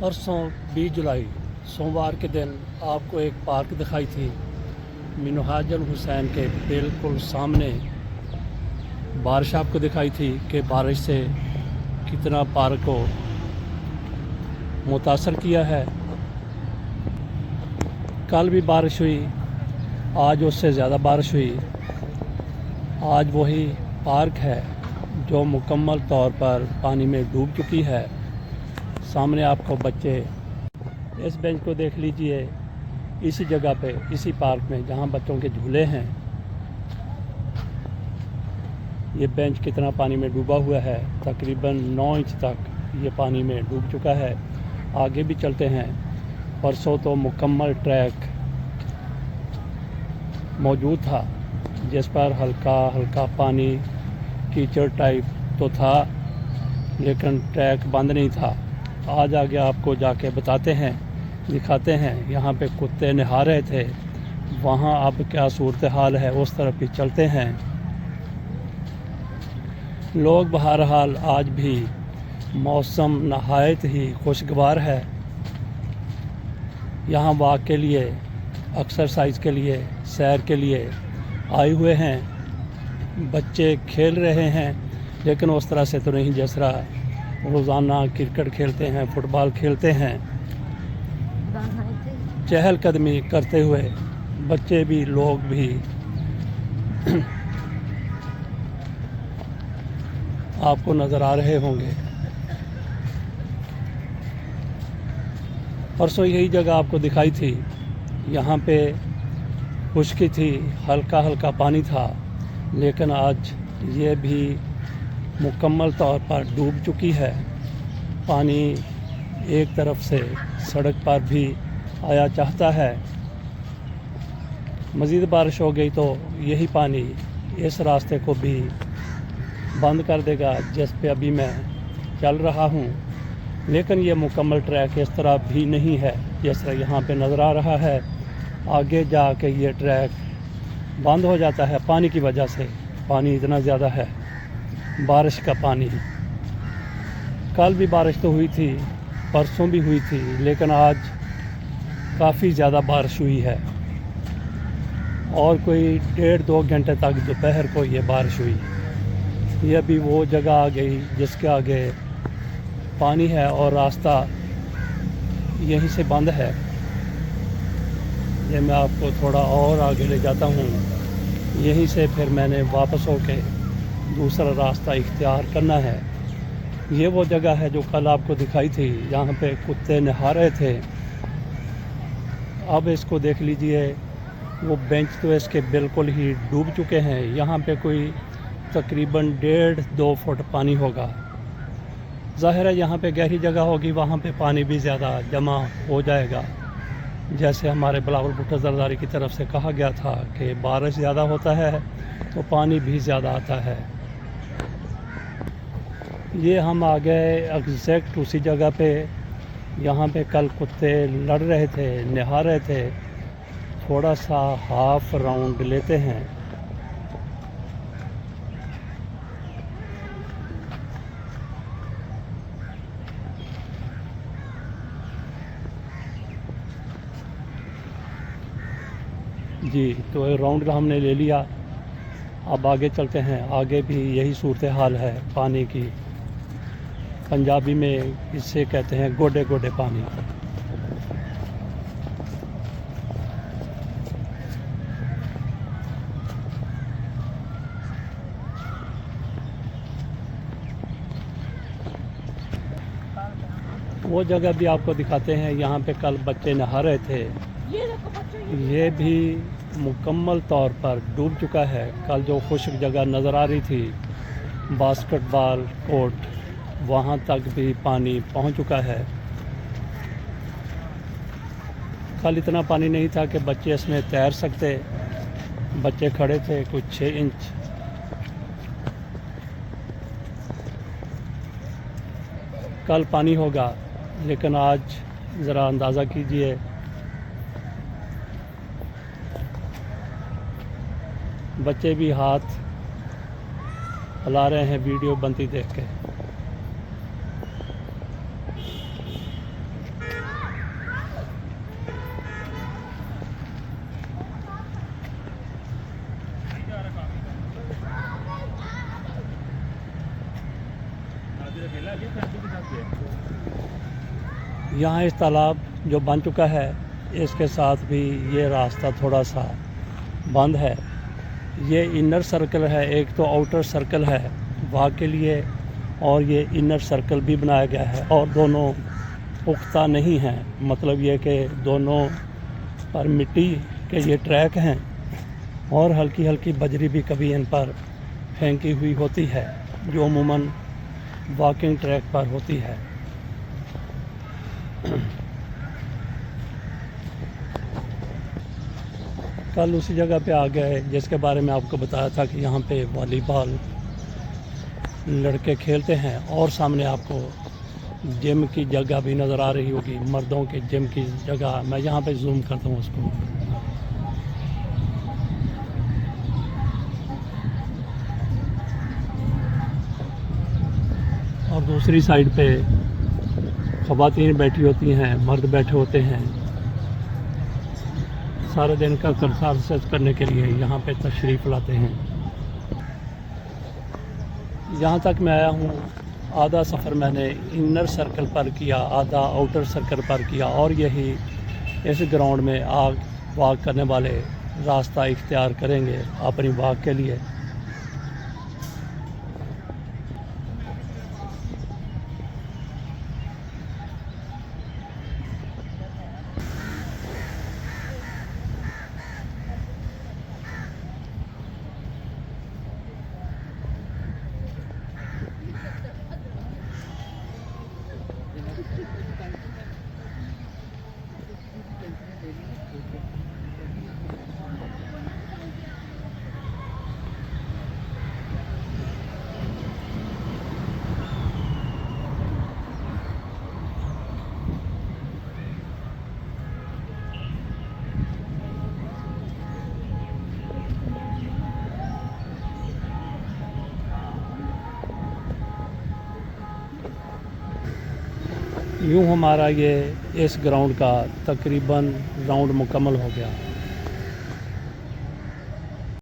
परसों 20 जुलाई सोमवार के दिन आपको एक पार्क दिखाई थी। मिनहाजुल हुसैन के बिल्कुल सामने बारिश आपको दिखाई थी कि बारिश से कितना पार्क को मुतासर किया है। कल भी बारिश हुई, आज उससे ज़्यादा बारिश हुई। आज वही पार्क है जो मुकम्मल तौर पर पानी में डूब चुकी है। सामने आपको बच्चे, इस बेंच को देख लीजिए, इसी जगह पे, इसी पार्क में जहाँ बच्चों के झूले हैं, ये बेंच कितना पानी में डूबा हुआ है। तकरीबन 9 इंच तक ये पानी में डूब चुका है। आगे भी चलते हैं। परसों तो मुकम्मल ट्रैक मौजूद था जिस पर हल्का हल्का पानी कीचड़ टाइप तो था, लेकिन ट्रैक बंद नहीं था। आज आगे आपको जाके बताते हैं, दिखाते हैं। यहाँ पे कुत्ते नहा रहे थे, वहाँ अब क्या सूरत हाल है उस तरफ भी चलते हैं। लोग बहरहाल आज भी मौसम नहायत ही खुशगवार है। यहाँ वॉक के लिए, एक्सरसाइज के लिए, सैर के लिए आए हुए हैं। बच्चे खेल रहे हैं, लेकिन उस तरह से तो नहीं जिस तरह रोज़ाना क्रिकेट खेलते हैं, फुटबॉल खेलते हैं। चहलकदमी करते हुए बच्चे भी, लोग भी आपको नज़र आ रहे होंगे। परसों यही जगह आपको दिखाई थी। यहाँ पे खुश्की थी, हल्का हल्का पानी था, लेकिन आज ये भी मुकम्मल तौर पर डूब चुकी है। पानी एक तरफ से सड़क पर भी आया चाहता है। मज़ीद बारिश हो गई तो यही पानी इस रास्ते को भी बंद कर देगा जिस पे अभी मैं चल रहा हूँ। लेकिन ये मुकम्मल ट्रैक इस तरह भी नहीं है जिस तरह यहाँ पे नज़र आ रहा है। आगे जाके ये ट्रैक बंद हो जाता है पानी की वजह से। पानी इतना ज़्यादा है, बारिश का पानी। कल भी बारिश तो हुई थी, परसों भी हुई थी, लेकिन आज काफ़ी ज़्यादा बारिश हुई है और कोई 1.5-2 घंटे तक दोपहर को ये बारिश हुई। ये अभी वो जगह आ गई जिसके आगे पानी है और रास्ता यहीं से बंद है। ये मैं आपको थोड़ा और आगे ले जाता हूँ। यहीं से फिर मैंने वापस होके दूसरा रास्ता इख्तियार करना है। ये वो जगह है जो कल आपको दिखाई थी, यहाँ पे कुत्ते नहा रहे थे। अब इसको देख लीजिए, वो बेंच तो इसके बिल्कुल ही डूब चुके हैं। यहाँ पे कोई तकरीबन 1.5-2 फुट पानी होगा। ज़ाहिर है यहाँ पे गहरी जगह होगी, वहाँ पे पानी भी ज़्यादा जमा हो जाएगा। जैसे हमारे बिलावल भुट्टो जरदारी की तरफ से कहा गया था कि बारिश ज़्यादा होता है तो पानी भी ज़्यादा आता है। ये हम आ गए एग्जैक्ट उसी जगह पे। यहाँ पे कल कुत्ते लड़ रहे थे, नहा रहे थे। थोड़ा सा हाफ राउंड लेते हैं। जी, तो राउंड हमने ले लिया। अब आगे चलते हैं। आगे भी यही सूरत हाल है पानी की। पंजाबी में इसे कहते हैं गोडे गोडे पानी। वो जगह भी आपको दिखाते हैं। यहाँ पे कल बच्चे नहा रहे थे। ये भी मुकम्मल तौर पर डूब चुका है। कल जो खुश्क जगह नज़र आ रही थी, बास्केटबॉल कोर्ट, वहाँ तक भी पानी पहुँच चुका है। कल इतना पानी नहीं था कि बच्चे इसमें तैर सकते। बच्चे खड़े थे कुछ 6 इंच। कल पानी होगा, लेकिन आज ज़रा अंदाज़ा कीजिए। बच्चे भी हाथ हिला रहे हैं वीडियो बनती देख के। यहाँ इस तालाब जो बन चुका है, इसके साथ भी ये रास्ता थोड़ा सा बंद है। ये इनर सर्कल है, एक तो आउटर सर्कल है वॉक के लिए, और ये इनर सर्कल भी बनाया गया है, और दोनों पुख्ता नहीं हैं। मतलब ये कि दोनों पर मिट्टी के ये ट्रैक हैं, और हल्की हल्की बजरी भी कभी इन पर फेंकी हुई होती है, जो अमूमन वॉकिंग ट्रैक पर होती है। कल उसी जगह पे आ गए जिसके बारे में आपको बताया था कि यहाँ पे वॉलीबॉल लड़के खेलते हैं, और सामने आपको जिम की जगह भी नज़र आ रही होगी, मर्दों के जिम की जगह। मैं यहाँ पे जूम करता हूँ उसको। और दूसरी साइड पे ख़वातीन बैठी होती हैं, मर्द बैठे होते हैं, सारे दिन का एक्सरसाइज करने के लिए यहाँ पे तशरीफ़ लाते हैं। यहाँ तक मैं आया हूँ, आधा सफ़र मैंने इनर सर्कल पर किया, आधा आउटर सर्कल पर किया, और यही इस ग्राउंड में वॉक करने वाले रास्ता इख्तियार करेंगे अपनी वॉक के लिए। यूँ हमारा ये इस ग्राउंड का तकरीबन राउंड मुकम्मल हो गया।